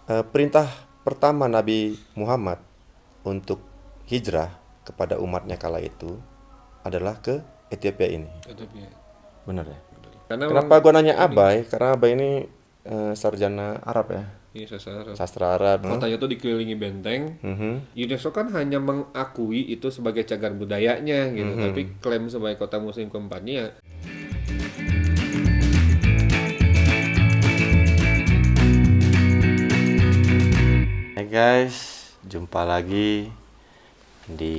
Perintah pertama Nabi Muhammad untuk hijrah kepada umatnya kala itu adalah ke Ethiopia ini. Ethiopia. Benar ya? Karena Kenapa gua nanya Abai? Karena Abai ini sarjana Arab ya, ini sastra. sastra Arab. Kotanya tuh dikelilingi benteng. Mhm. UNESCO kan hanya mengakui itu sebagai cagar budayanya gitu, tapi klaim sebagai kota muslim keempatnya. Hai guys, jumpa lagi di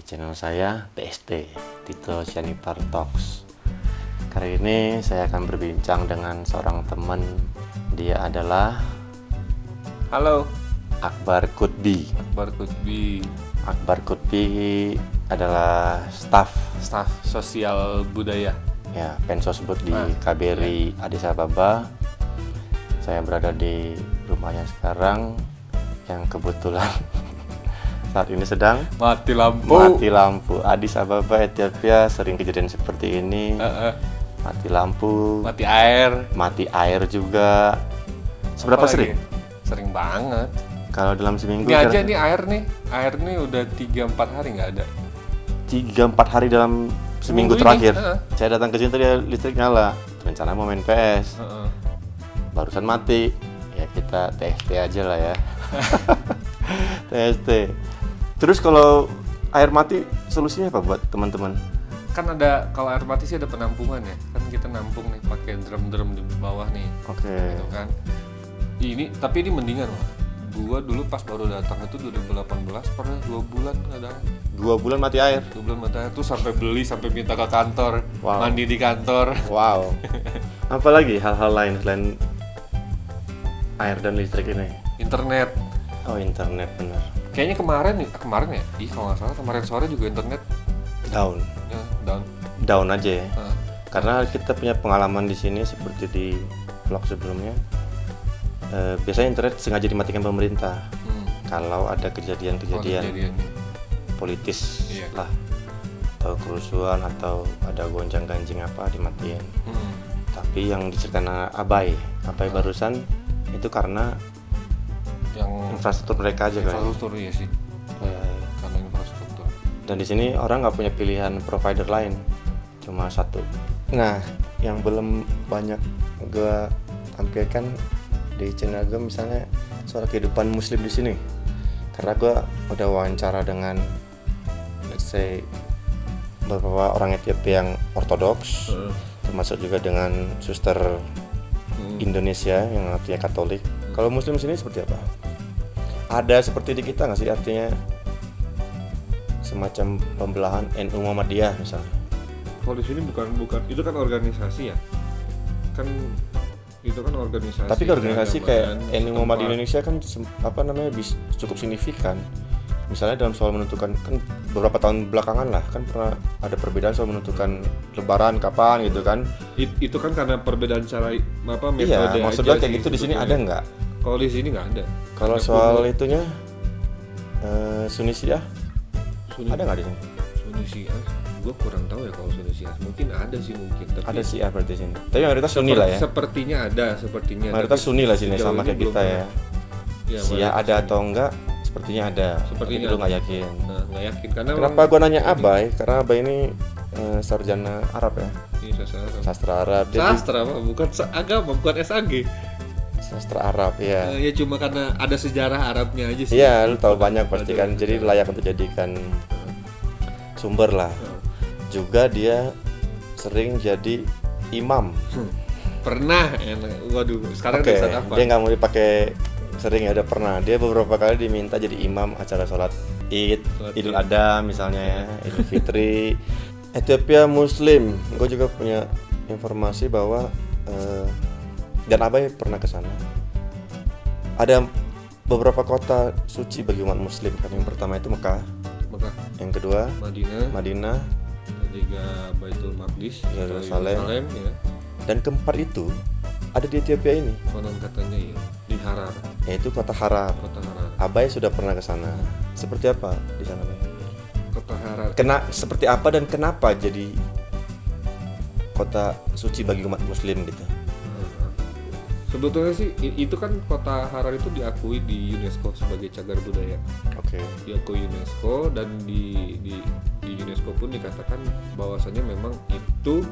channel saya TST, Tito Sianipar Talks. Kali ini saya akan berbincang dengan seorang teman. Dia adalah Halo, Akbar Kutbi. Akbar Kutbi, Akbar Kutbi adalah staff sosial budaya. ya Pensosbud di KBRI Addis Ababa. Saya berada di rumahnya sekarang yang kebetulan saat ini sedang Mati lampu. mati lampu. Addis Ababa, Ethiopia sering kejadian seperti ini. Mati lampu, Mati air. mati air juga. Seberapa Apalagi? sering? Sering banget. Kalau dalam seminggu Ini aja kira-kira nih air nih udah 3-4 hari nggak ada. 3-4 hari dalam seminggu Minggu ini, terakhir. heeh. Saya datang ke sini tadi listrik nyala. Rencana mau main PS. Heeh. Barusan mati. Ya kita TST aja lah ya. TST. Terus kalau air mati solusinya apa buat teman-teman? Kan ada, kalau air mati sih ada penampungan ya. Kan kita nampung nih pakai drum-drum di bawah nih. Oke. Gitu kan. Tapi ini mendingan lah. Gua dulu pas baru datang itu 2018 pernah 2 bulan nggak ada. 2 bulan mati air. 2 bulan mata air tuh sampai beli, sampai minta ke kantor, Wow. mandi di kantor. Wow. Apalagi hal-hal lain selain air dan listrik ini? Internet. Oh, internet bener. Kayaknya kemarin ya? Kalau nggak salah kemarin sore juga internet Down. ya, down. Down aja ya. Heeh. Karena kita punya pengalaman di sini seperti di vlog sebelumnya. Biasanya internet sengaja dimatikan pemerintah kalau ada kejadian-kejadian Kejadiannya. politis Iya. lah, atau kerusuhan atau ada gonjang-ganjing apa dimatiin. Tapi yang diceritakan Abai barusan itu karena Yang infrastruktur mereka aja kan. infrastruktur ya sih. Karena infrastruktur. Dan di sini orang nggak punya pilihan provider lain, cuma satu. Nah, yang belum banyak gue tampilkan di channel gue misalnya soal kehidupan muslim di sini, karena gue udah wawancara dengan let's say beberapa orang Ethiopia yang ortodoks, termasuk juga dengan suster Indonesia yang artinya Katolik. Kalau muslim sini seperti apa? Ada seperti di kita nggak sih, artinya semacam pembelahan NU Muhammadiyah misalnya? Kalau di sini bukan itu kan organisasi ya. Kan itu kan organisasi. Tapi organisasi kayak keagamaan NU Muhammad setempat. Indonesia kan cukup signifikan. Misalnya dalam soal menentukan, kan beberapa tahun belakangan lah kan pernah ada perbedaan soal menentukan lebaran kapan gitu kan. Itu kan karena perbedaan cara metode. Iya, maksudnya aja kayak sih gitu di sini ada sebetulnya. nggak? Kalau di sini nggak ada. Kalau Karena soal punya itunya Sunni Syiah Sunni- ada nggak di sini? Sunni Syiah, gue kurang tahu ya kalau Sunni Syiah. Mungkin ada sih mungkin. Tapi Ada Syiah berarti di sini. Tapi mayoritas Sunni lah ya. Sepertinya ada. Mayoritas Tapi Sunni lah sini sejauh sama ini kayak belum kita ada. ya. Ya, Syiah mayoritas ada Sunni. atau enggak? Sepertinya ada. Sepertinya Tapi lu ada. nggak yakin. Nah, nggak yakin karena Kenapa gua nanya Abai? Karena Abai ini sarjana Arab ya, Ini sastra. sastra Arab. Jadi Sastra apa? Bukan agama, bukan SAG. sastra Arab ya. Ya cuma karena ada sejarah Arabnya aja sih. Iya, lu tahu banyak pasti Ada kan. Jadi layak untuk jadikan sumber lah. Juga dia sering jadi imam. Pernah enak. Waduh, sekarang Oke, udah apa? dia nggak mau dipakai sering ya, udah pernah. Dia beberapa kali diminta jadi imam acara sholat Id, Sholat Idul Id. Adha misalnya ya, Idul Fitri. Ethiopia Muslim, gue juga punya informasi bahwa dan Abai pernah ke sana. Ada beberapa kota suci bagi umat Muslim kan. Yang pertama itu Mekah, Mekah, yang kedua Madinah, Madinah, ketiga Baitul Maqdis, Yerusalem. ya. dan keempat itu ada di Ethiopia ini, Konon katanya ya di Harar, yaitu kota Harar. kota Harar. Abai sudah pernah ke sana. Seperti apa di sana, Bay? Kota Harar. Seperti apa dan kenapa jadi kota suci bagi umat Muslim gitu? Sebetulnya sih itu kan kota Harar itu diakui di UNESCO sebagai cagar budaya. Oke. Diakui UNESCO dan di UNESCO pun dikatakan bahwasannya memang itu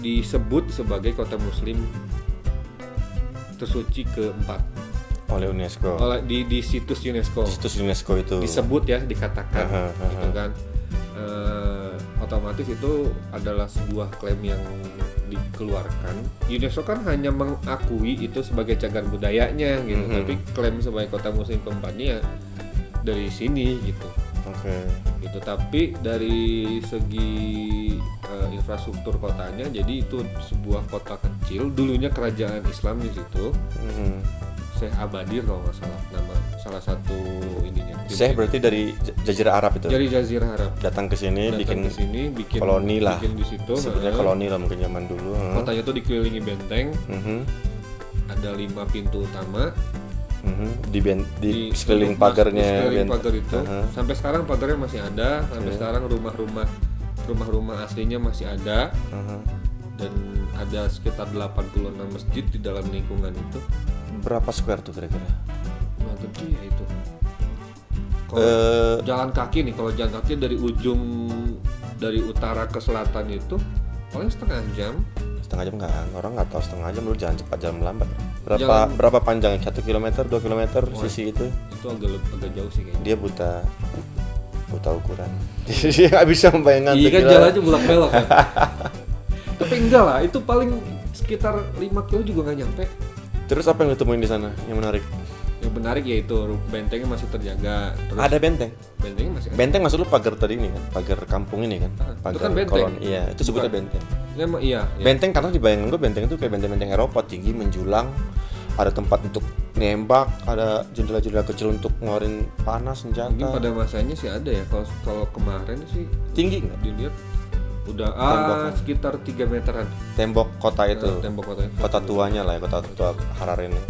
disebut sebagai kota muslim tersuci keempat Oleh UNESCO. di situs UNESCO. Situs UNESCO itu. Disebut ya, dikatakan gitu kan. Otomatis itu adalah sebuah klaim yang dikeluarkan. UNESCO kan hanya mengakui itu sebagai cagar budayanya gitu, tapi klaim sebagai kota muslim keempatnya ya dari sini gitu. Oke. Gitu. Tapi dari segi infrastruktur kotanya, jadi itu sebuah kota kecil. Dulunya kerajaan Islam di situ. Syekh Abadir kalau nggak salah nama salah satu ininya. Syekh berarti dari Jazirah Arab itu. Dari Jazirah Arab. Datang ke sini bikin koloni lah. Bikin di situ. Sebenarnya koloni lah mungkin zaman dulu. Kotanya tuh dikelilingi benteng. Ada 5 pintu utama. Di sekeliling pagarnya. Sekeliling pagar itu. Sampai sekarang pagarnya masih ada. Sampai sekarang rumah-rumah aslinya masih ada. Dan ada sekitar 86 masjid di dalam lingkungan itu. Berapa square tuh kira-kira? Nah, gede ya itu. Kalau jalan kaki nih, kalau jalan kaki dari utara ke selatan itu paling setengah jam. Setengah jam nggak? Orang nggak tahu setengah jam, lu jalan cepat jalan lambat. Berapa panjang? 1 km, 2 km sisi itu? Itu agak jauh sih kayaknya. Dia buta ukuran. Dia nggak bisa membayangkan. Iya kan jalannya bolak-balik kan. Tapi enggak lah, itu paling sekitar 5 kilo juga nggak nyampe. Terus apa yang ditemuin di sana yang menarik? Yang menarik yaitu bentengnya masih terjaga. Terus ada benteng? Bentengnya masih ada. Benteng maksud lu pagar tadi ini kan? Pagar kampung ini kan? Pagar itu kan benteng. kolon. Iya, itu sebutnya benteng. Memang iya. Benteng karena dibayangin gue benteng itu kayak benteng-benteng Eropa, tinggi menjulang, ada tempat untuk nembak, ada jendela-jendela kecil untuk ngeluarin panas, senjata. Mungkin pada masanya sih ada ya. Kalau kemarin sih tinggi nggak? Dilihat udah sekitar 3 meteran. Tembok kota itu. Tembok kota. Kota tuanya lah ya, kota tua Harar ini.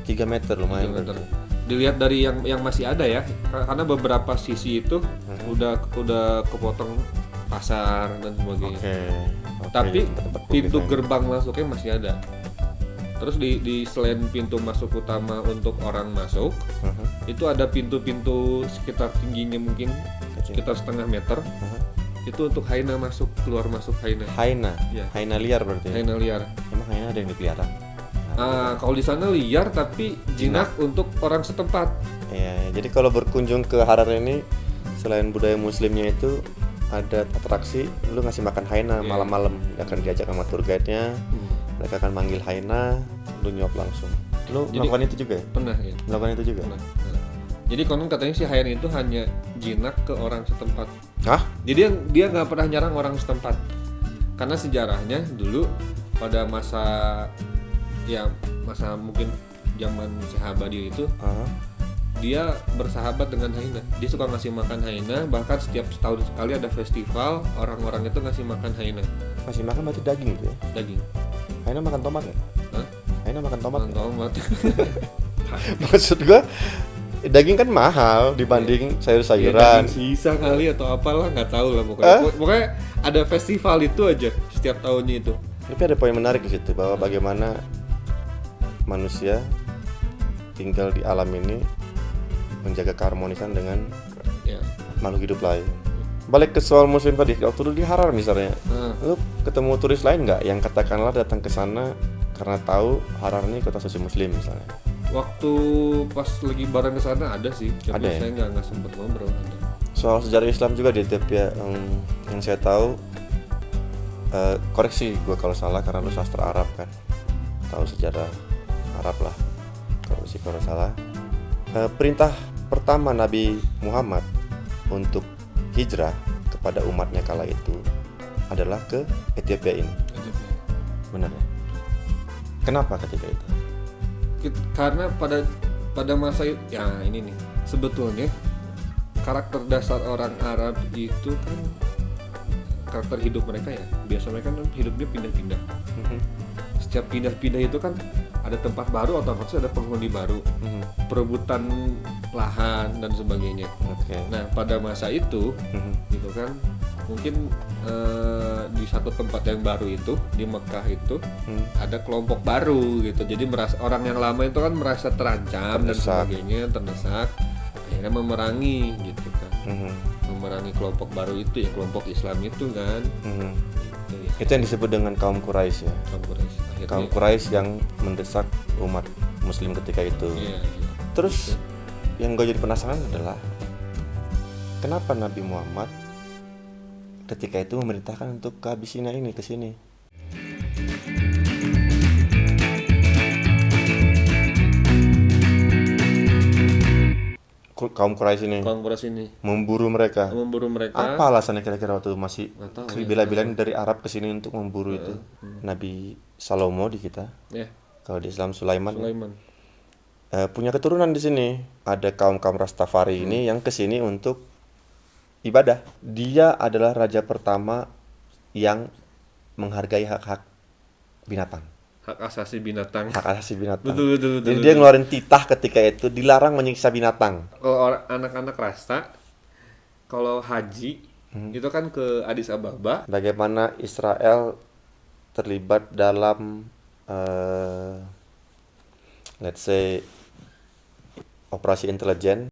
3 meter lumayan. 3 meter. Dilihat dari yang masih ada ya, karena beberapa sisi itu udah kepotong pasar dan sebagainya. Tapi pintu gerbang masuknya masih ada. Terus di selain pintu masuk utama untuk orang masuk, itu ada pintu-pintu sekitar tingginya mungkin sekitar setengah meter. Itu untuk hyena keluar masuk hyena. Hyena? Ya. Hyena liar berarti? Hyena liar. Emang hyena ada yang dipelihara? Kalau di sana liar tapi jinak untuk orang setempat. Ya, jadi kalau berkunjung ke Harar ini, selain budaya muslimnya itu, ada atraksi, lu ngasih makan hyena malam-malam. Akan diajak sama tour guide-nya, mereka akan manggil hyena, lu nyuap langsung. Lu melakukan itu juga ya? Pernah ya. Melakukan itu juga? Pernah. Jadi konon katanya si hyena itu hanya jinak ke orang setempat. Hah? Jadi dia nggak pernah nyerang orang setempat. Karena sejarahnya dulu pada masa mungkin zaman Syekh Abadir itu, dia bersahabat dengan hyena. Dia suka ngasih makan hyena, bahkan setiap setahun sekali ada festival, orang-orang itu ngasih makan hyena. Masih makan berarti daging gitu ya? Daging. Hyena makan tomat nggak? Hah? Hyena makan tomat? Makan tomat. Maksud gua daging kan mahal dibanding sayur-sayuran. Daging sisa kali atau apalah, nggak tahu lah pokoknya. Pokoknya ada festival itu aja setiap tahunnya itu. Tapi ada poin menarik di situ bahwa bagaimana manusia tinggal di alam ini menjaga keharmonisan dengan makhluk hidup lain. Balik ke soal muslim tadi, waktu lu di Harar misalnya, lu ketemu turis lain nggak yang katakanlah datang ke sana karena tahu Harar ini kota suci muslim misalnya? Waktu pas lagi bareng ke sana ada sih, tapi saya nggak sempet ngobrol. Soal sejarah Islam juga di Ethiopia yang saya tahu, koreksi gue kalau salah karena lu sastra Arab kan, tahu sejarah Arab lah, kalau salah. Perintah pertama Nabi Muhammad untuk hijrah kepada umatnya kala itu adalah ke Ethiopia ini. Benar ya? Kenapa ketika itu? Karena pada masa ya ini nih, sebetulnya karakter dasar orang Arab itu kan karakter hidup mereka ya, biasa mereka kan hidupnya pindah-pindah. Setiap pindah-pindah itu kan ada tempat baru, otomatis ada penghuni baru, perebutan lahan dan sebagainya. Nah pada masa itu gitu kan, mungkin di satu tempat yang baru itu di Mekah itu ada kelompok baru gitu. Jadi orang yang lama itu kan merasa terancam dan sebagainya, terdesak, akhirnya memerangi gitu kan. Memerangi kelompok baru itu ya, kelompok Islam itu kan. Itu yang disebut dengan kaum Quraisy ya. Kaum Quraisy yang mendesak umat Muslim ketika itu. Iya. Terus yang gue jadi penasaran adalah kenapa Nabi Muhammad ketika itu memerintahkan untuk ke Abyssinia ini, ke sini. Kaum Quraisy ini memburu mereka. Apa alasannya kira-kira waktu masih bila-bilan dari Arab ke sini untuk memburu itu? Nabi Salomo di kita. Kalau di Islam Sulaiman. Punya keturunan di sini. Ada kaum-kaum Rastafari ini yang ke sini untuk ibadah. Dia adalah raja pertama yang menghargai hak-hak binatang. Hak asasi binatang. Betul. Jadi dia ngeluarin titah ketika itu, dilarang menyiksa binatang. Kalau anak-anak Rasta, kalau haji itu kan ke Addis Ababa. Bagaimana Israel terlibat dalam let's say operasi intelijen